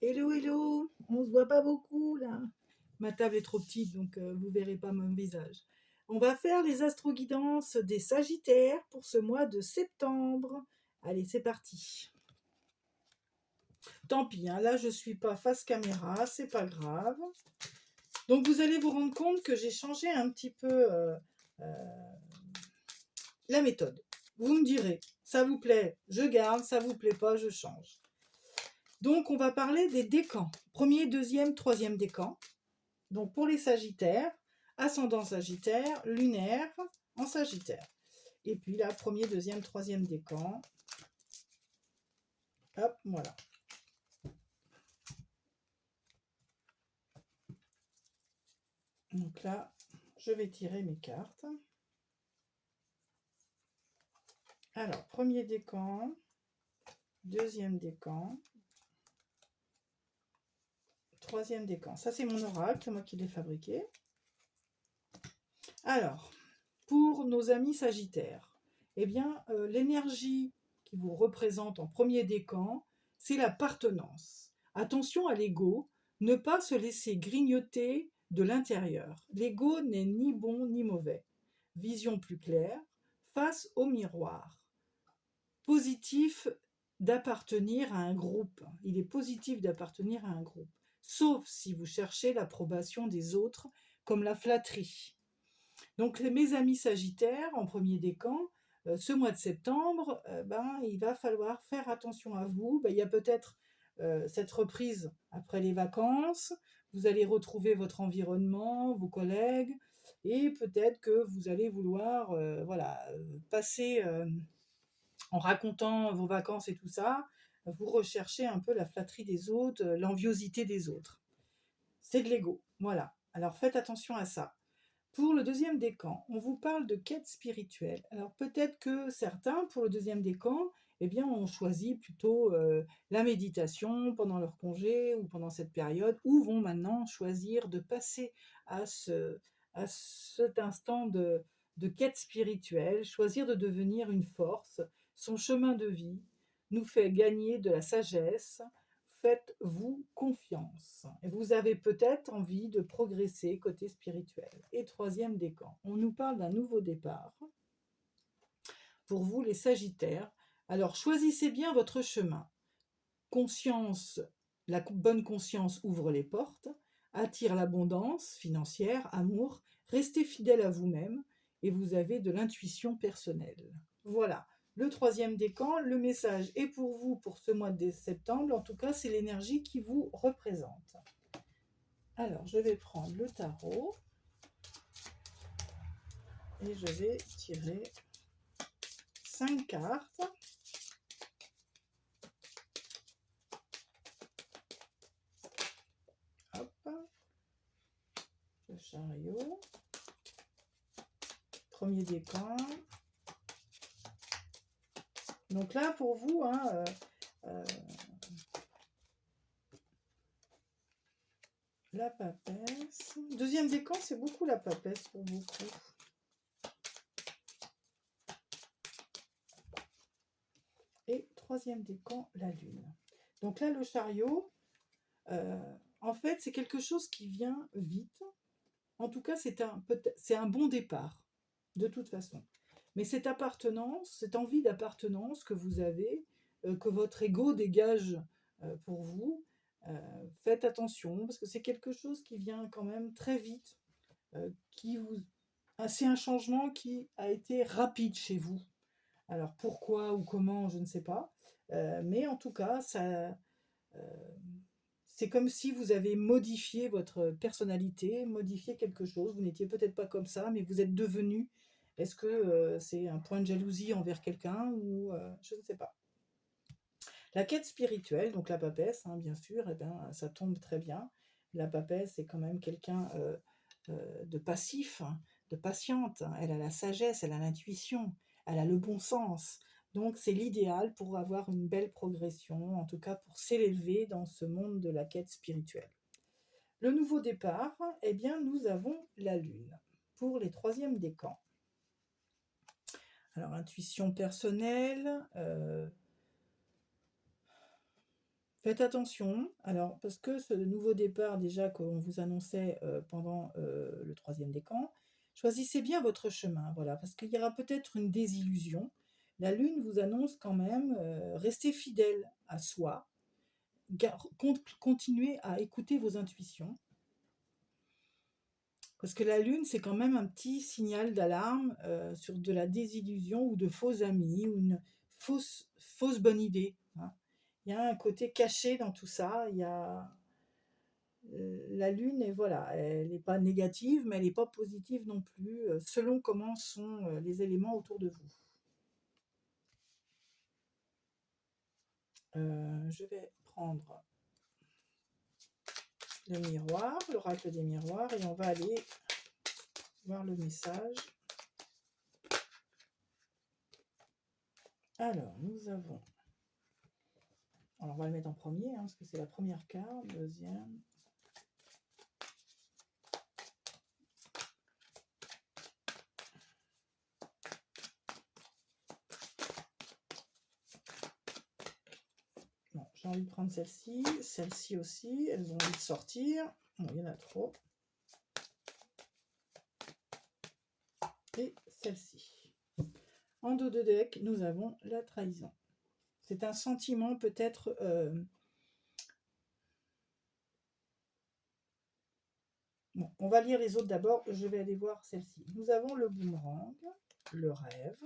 Hello, hello, on se voit pas beaucoup là. Ma table est trop petite, donc vous verrez pas mon visage. On va faire les astroguidances des Sagittaires pour ce mois de septembre. Allez, c'est parti. Tant pis, hein, là je suis pas face caméra, c'est pas grave. Donc vous allez vous rendre compte que j'ai changé un petit peu la méthode. Vous me direz, ça vous plaît, je garde, ça vous plaît pas, je change. Donc on va parler des décans. Premier, deuxième, troisième décan. Donc pour les Sagittaires, ascendant Sagittaire, lunaire en Sagittaire. Et puis là, premier, deuxième, troisième décan. Hop, voilà. Donc là, je vais tirer mes cartes. Alors, premier décan, deuxième décan, troisième décan. Ça, c'est mon oracle, c'est moi qui l'ai fabriqué. Alors, pour nos amis Sagittaires, eh bien, l'énergie qui vous représente en premier décan, c'est l'appartenance. Attention à l'ego, ne pas se laisser grignoter de l'intérieur. L'ego n'est ni bon ni mauvais. Vision plus claire, face au miroir. Positif d'appartenir à un groupe. Il est positif d'appartenir à un groupe. Sauf si vous cherchez l'approbation des autres, comme la flatterie. Donc mes amis Sagittaires, en premier décan, ce mois de septembre, il va falloir faire attention à vous. Il y a peut-être cette reprise après les vacances, vous allez retrouver votre environnement, vos collègues, et peut-être que vous allez vouloir passer, en racontant vos vacances et tout ça, vous recherchez un peu la flatterie des autres, l'enviosité des autres. C'est de l'ego, voilà. Alors faites attention à ça. Pour le deuxième décan, on vous parle de quête spirituelle. Alors peut-être que certains, pour le deuxième décan, eh bien, ont choisi plutôt la méditation pendant leur congé ou pendant cette période, ou vont maintenant choisir de passer à cet instant de quête spirituelle, choisir de devenir une force. Son chemin de vie nous fait gagner de la sagesse. Faites-vous confiance. Et vous avez peut-être envie de progresser côté spirituel. Et troisième décan, on nous parle d'un nouveau départ. Pour vous, les Sagittaires, alors choisissez bien votre chemin. Conscience, la bonne conscience ouvre les portes, attire l'abondance financière, amour, restez fidèle à vous-même et vous avez de l'intuition personnelle. Voilà. Le troisième décan, le message est pour vous pour ce mois de septembre. En tout cas, c'est l'énergie qui vous représente. Alors, je vais prendre le tarot et je vais tirer 5 cartes. Hop, le chariot, premier décan. Donc là, pour vous, la papesse. Deuxième décan, c'est beaucoup la papesse pour beaucoup. Et troisième décan, la lune. Donc là, le chariot, en fait, c'est quelque chose qui vient vite. En tout cas, c'est un bon départ, de toute façon. Mais cette appartenance, cette envie d'appartenance que vous avez, que votre ego dégage pour vous, faites attention, parce que c'est quelque chose qui vient quand même très vite, c'est un changement qui a été rapide chez vous. Alors pourquoi ou comment, je ne sais pas. Mais en tout cas, c'est comme si vous avez modifié votre personnalité, modifié quelque chose. Vous n'étiez peut-être pas comme ça, mais vous êtes devenu. Est-ce que c'est un point de jalousie envers quelqu'un ou je ne sais pas. La quête spirituelle, donc la papesse, hein, bien sûr, eh bien, ça tombe très bien. La papesse, c'est quand même quelqu'un de passif, hein, de patiente. Elle a la sagesse, elle a l'intuition, elle a le bon sens. Donc c'est l'idéal pour avoir une belle progression, en tout cas pour s'élever dans ce monde de la quête spirituelle. Le nouveau départ, eh bien nous avons la lune pour les troisièmes décans. Alors intuition personnelle, Faites attention, alors parce que ce nouveau départ déjà qu'on vous annonçait, pendant, le 3e décan, choisissez bien votre chemin, voilà, parce qu'il y aura peut-être une désillusion. La lune vous annonce quand même, restez fidèle à soi, continuez à écouter vos intuitions. Parce que la lune, c'est quand même un petit signal d'alarme, sur de la désillusion ou de faux amis ou une fausse bonne idée, hein. Il y a un côté caché dans tout ça, il y a, la lune et voilà, elle n'est pas négative, mais elle n'est pas positive non plus, selon comment sont, les éléments autour de vous. Je vais prendre le miroir, l'oracle des miroirs et on va aller voir le message. Alors, nous avons alors on va le mettre en premier, hein, parce que c'est la première carte, deuxième. Bon, j'ai envie de prendre celle-ci aussi, elles ont envie de sortir. Bon, il y en a trop. Et celle-ci. En dos de deck, nous avons la trahison. C'est un sentiment peut-être... Bon, on va lire les autres d'abord, je vais aller voir celle-ci. Nous avons le boomerang, le rêve.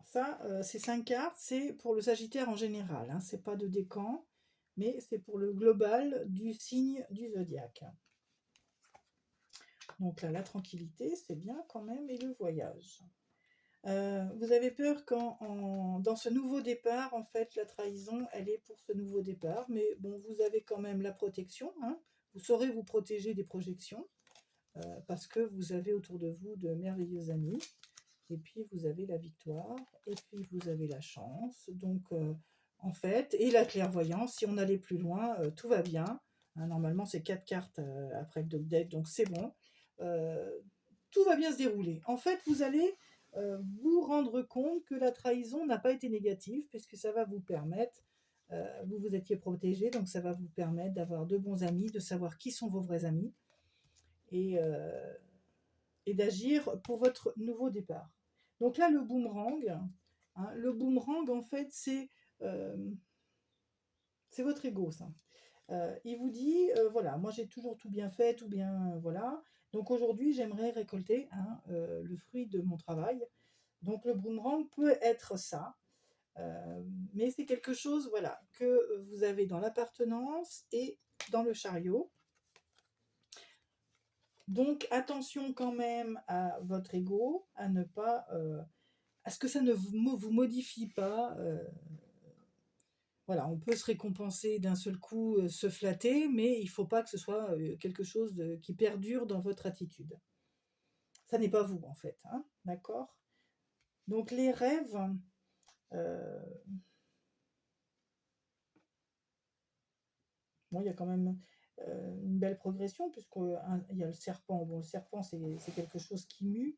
Ça, ces 5 cartes, c'est pour le Sagittaire en général, hein, c'est pas de décan, mais c'est pour le global du signe du zodiaque. Donc là, la tranquillité, c'est bien quand même, et le voyage. Vous avez peur dans ce nouveau départ, en fait, la trahison, elle est pour ce nouveau départ, mais bon, vous avez quand même la protection, hein. Vous saurez vous protéger des projections, parce que vous avez autour de vous de merveilleux amis, et puis vous avez la victoire, et puis vous avez la chance, donc en fait, et la clairvoyance, si on allait plus loin, tout va bien, hein. Normalement, c'est 4 cartes après le deck, donc c'est bon. Tout va bien se dérouler. En fait, vous allez vous rendre compte que la trahison n'a pas été négative, puisque ça va vous permettre, vous vous étiez protégé, donc ça va vous permettre d'avoir de bons amis, de savoir qui sont vos vrais amis, et, euh, et d'agir pour votre nouveau départ. Donc là, le boomerang, hein, le boomerang, en fait, c'est votre ego, ça. Il vous dit, voilà, moi j'ai toujours tout bien fait, tout bien, voilà. Donc aujourd'hui, j'aimerais récolter, hein, le fruit de mon travail. Donc le boomerang peut être ça, mais c'est quelque chose, voilà, que vous avez dans l'appartenance et dans le chariot. Donc attention quand même à votre ego, à ne pas, à ce que ça ne vous modifie pas. Voilà, on peut se récompenser d'un seul coup, se flatter, mais il ne faut pas que ce soit quelque chose qui perdure dans votre attitude. Ça n'est pas vous en fait, hein, d'accord? Donc les rêves, euh, bon, il y a quand même une belle progression, puisqu'il y a le serpent. Bon, le serpent, c'est quelque chose qui mue.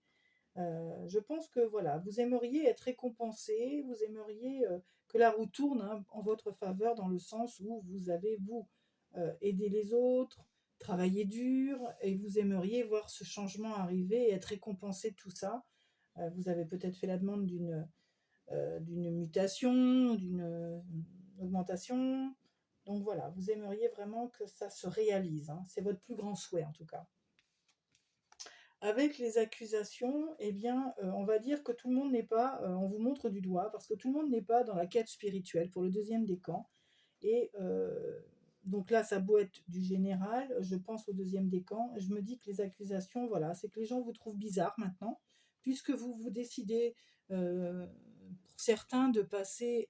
Je pense que voilà, vous aimeriez être récompensé, vous aimeriez que la roue tourne, hein, en votre faveur, dans le sens où vous avez, vous, aidé les autres, travaillé dur, et vous aimeriez voir ce changement arriver et être récompensé de tout ça. Vous avez peut-être fait la demande d'une mutation, d'une augmentation. Donc voilà, vous aimeriez vraiment que ça se réalise, hein. C'est votre plus grand souhait en tout cas. Avec les accusations, eh bien, on va dire que tout le monde n'est pas, on vous montre du doigt, parce que tout le monde n'est pas dans la quête spirituelle pour le 2e décan. Et donc là, ça a beau être du général, je pense au 2e décan, je me dis que les accusations, voilà, c'est que les gens vous trouvent bizarre maintenant, puisque vous vous décidez, pour certains, de passer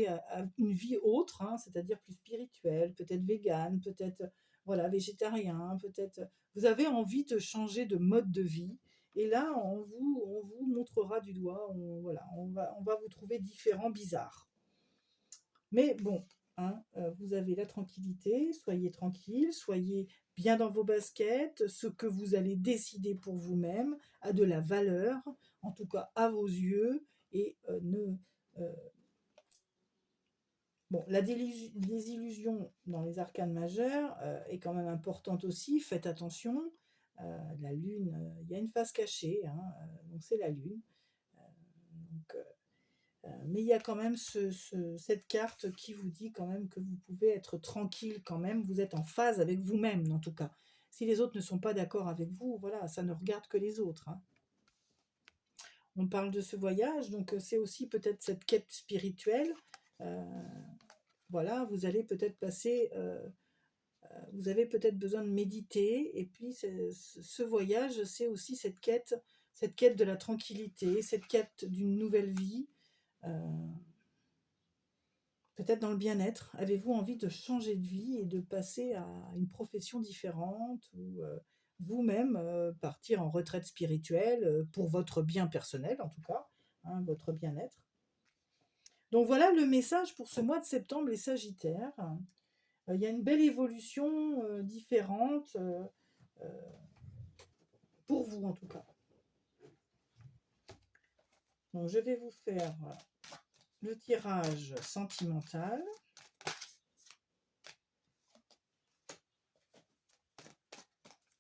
à une vie autre, hein, c'est-à-dire plus spirituelle, peut-être végane, peut-être voilà, végétarien, peut-être vous avez envie de changer de mode de vie. Et là, on vous montrera du doigt, voilà, on va vous trouver différent, bizarre. Mais bon, hein, vous avez la tranquillité, soyez tranquille, soyez bien dans vos baskets, ce que vous allez décider pour vous-même a de la valeur, en tout cas à vos yeux, et Bon, la désillusion dans les arcanes majeures est quand même importante aussi. Faites attention. La lune, il y a une face cachée, hein, donc c'est la lune. Euh, donc, mais il y a quand même cette carte qui vous dit quand même que vous pouvez être tranquille quand même. Vous êtes en phase avec vous-même, en tout cas. Si les autres ne sont pas d'accord avec vous, voilà, ça ne regarde que les autres, hein. On parle de ce voyage, donc c'est aussi peut-être cette quête spirituelle. Euh, voilà, vous allez peut-être passer, vous avez peut-être besoin de méditer, et puis ce voyage, c'est aussi cette quête de la tranquillité, cette quête d'une nouvelle vie, peut-être dans le bien-être. Avez-vous envie de changer de vie et de passer à une profession différente, ou vous-même partir en retraite spirituelle pour votre bien personnel, en tout cas, hein, votre bien-être. Donc voilà le message pour ce mois de septembre, les Sagittaires. Il y a une belle évolution différente euh, pour vous en tout cas. Donc je vais vous faire le tirage sentimental.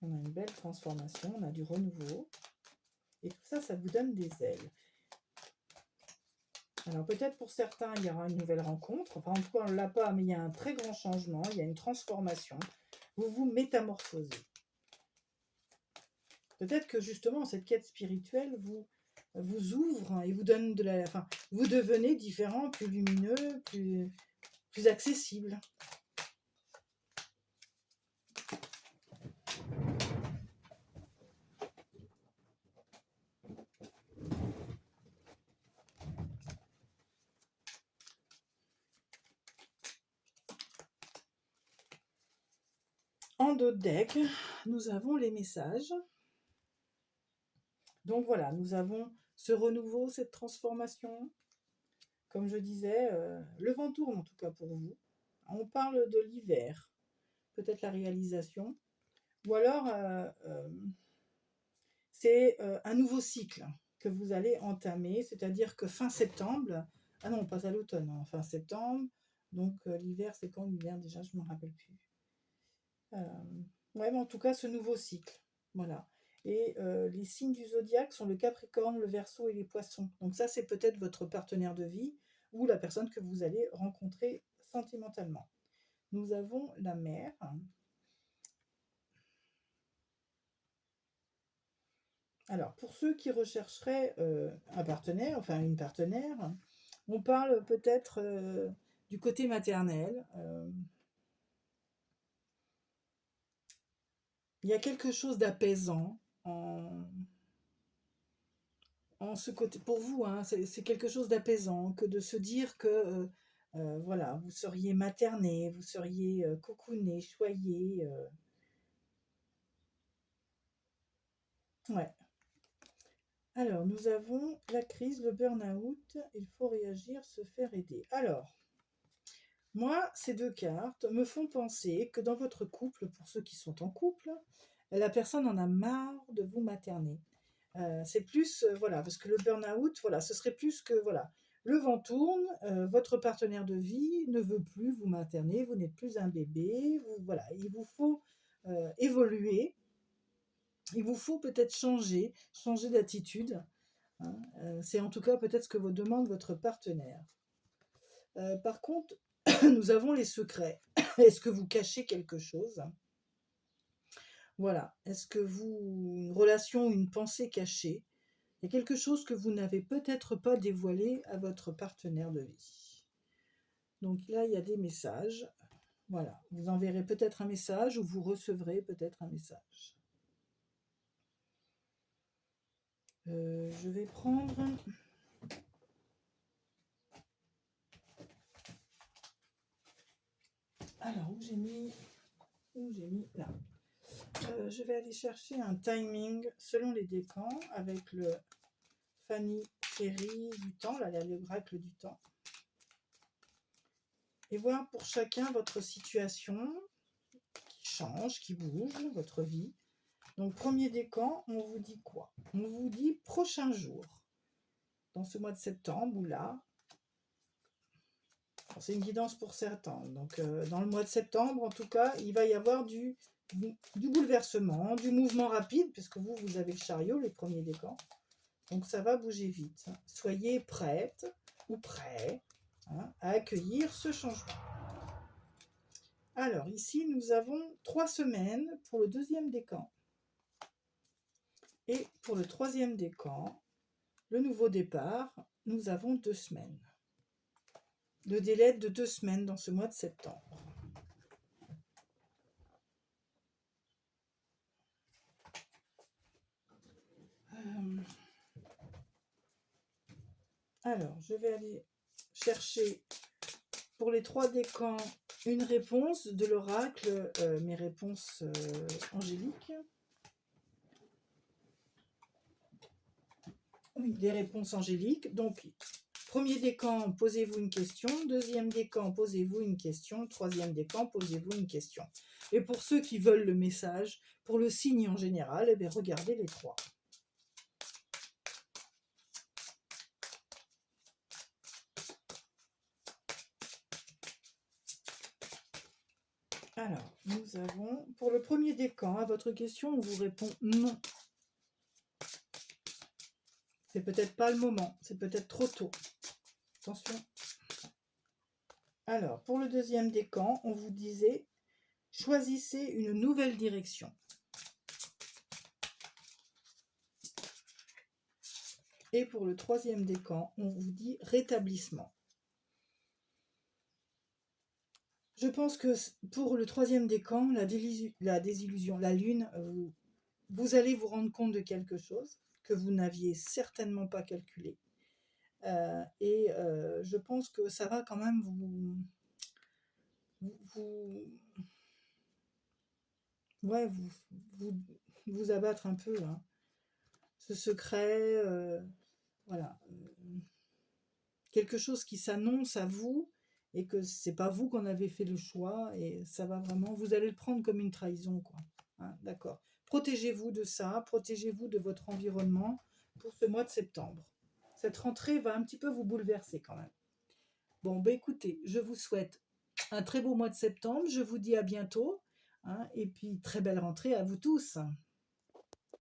On a une belle transformation, on a du renouveau. Et tout ça, ça vous donne des ailes. Alors peut-être pour certains, il y aura une nouvelle rencontre. Enfin, en tout cas, on ne l'a pas, mais il y a un très grand changement, il y a une transformation. Vous vous métamorphosez. Peut-être que justement, cette quête spirituelle vous ouvre et vous donne de la... Enfin, vous devenez différent, plus lumineux, plus accessible. En dos de deck, nous avons les messages. Donc voilà, nous avons ce renouveau, cette transformation. Comme je disais, le vent tourne en tout cas pour vous. On parle de l'hiver, peut-être la réalisation. Ou alors, c'est un nouveau cycle que vous allez entamer, c'est-à-dire que fin septembre, ah non, on passe à l'automne, hein, fin septembre, donc l'hiver, c'est quand l'hiver déjà, je ne me rappelle plus. Ouais, mais en tout cas, ce nouveau cycle, voilà. Et les signes du zodiaque sont le Capricorne, le Verseau et les Poissons. Donc ça, c'est peut-être votre partenaire de vie ou la personne que vous allez rencontrer sentimentalement. Nous avons la mer. Alors, pour ceux qui rechercheraient un partenaire, enfin une partenaire, on parle peut-être du côté maternel. Il y a quelque chose d'apaisant en ce côté. Pour vous, hein, c'est quelque chose d'apaisant que de se dire que voilà, vous seriez materné, vous seriez cocooné, choyé. Ouais. Alors, nous avons la crise, le burn-out. Il faut réagir, se faire aider. Alors, moi, ces deux cartes me font penser que dans votre couple, pour ceux qui sont en couple, la personne en a marre de vous materner. C'est plus, voilà, parce que le burn-out, voilà, ce serait plus que, voilà, le vent tourne, votre partenaire de vie ne veut plus vous materner, vous n'êtes plus un bébé, voilà, il vous faut évoluer, il vous faut peut-être changer d'attitude, hein, c'est en tout cas peut-être ce que vous demande votre partenaire. Par contre, nous avons les secrets. Est-ce que vous cachez quelque chose? Voilà. Est-ce que une relation, une pensée cachée? Il y a quelque chose que vous n'avez peut-être pas dévoilé à votre partenaire de vie. Donc là, il y a des messages. Voilà. Vous enverrez peut-être un message ou vous recevrez peut-être un message. Je vais prendre... Alors, où j'ai mis là. Je vais aller chercher un timing selon les décans avec le Fanny Ferry du temps, là, l'oracle du temps. Et voir pour chacun votre situation qui change, qui bouge, votre vie. Donc, premier décan, on vous dit quoi? On vous dit prochain jour. Dans ce mois de septembre, ou là, C'est une guidance pour certains. Donc, dans le mois de septembre, en tout cas, il va y avoir du bouleversement, du mouvement rapide, puisque vous avez le chariot, les premiers décans. Donc, ça va bouger vite. Soyez prête ou prêt à accueillir ce changement. Alors, ici, nous avons 3 semaines pour le deuxième décan. Et pour le troisième décan, le nouveau départ, nous avons 2 semaines. Le délai de 2 semaines dans ce mois de septembre. Alors, je vais aller chercher pour les 3 décans une réponse de l'oracle, mes réponses angéliques. Oui, les réponses angéliques. Donc, premier décan, posez-vous une question. Deuxième décan, posez-vous une question. Troisième décan, posez-vous une question. Et pour ceux qui veulent le message, pour le signe en général, eh bien, regardez les 3. Alors, nous avons, pour le premier décan, à votre question, on vous répond non. C'est peut-être pas le moment, c'est peut-être trop tôt. Attention. Alors, pour le deuxième décan, on vous disait, choisissez une nouvelle direction. Et pour le troisième décan, on vous dit rétablissement. Je pense que pour le troisième décan, la désillusion, la lune, vous allez vous rendre compte de quelque chose que vous n'aviez certainement pas calculé. Je pense que ça va quand même vous abattre un peu. Hein. Ce secret, voilà. Quelque chose qui s'annonce à vous et que c'est pas vous qu'on avez fait le choix et ça va vraiment, vous allez le prendre comme une trahison, quoi. Hein, d'accord. Protégez-vous de ça, protégez-vous de votre environnement pour ce mois de septembre. Cette rentrée va un petit peu vous bouleverser quand même. Bon, ben écoutez, je vous souhaite un très beau mois de septembre. Je vous dis à bientôt. Et puis, très belle rentrée à vous tous.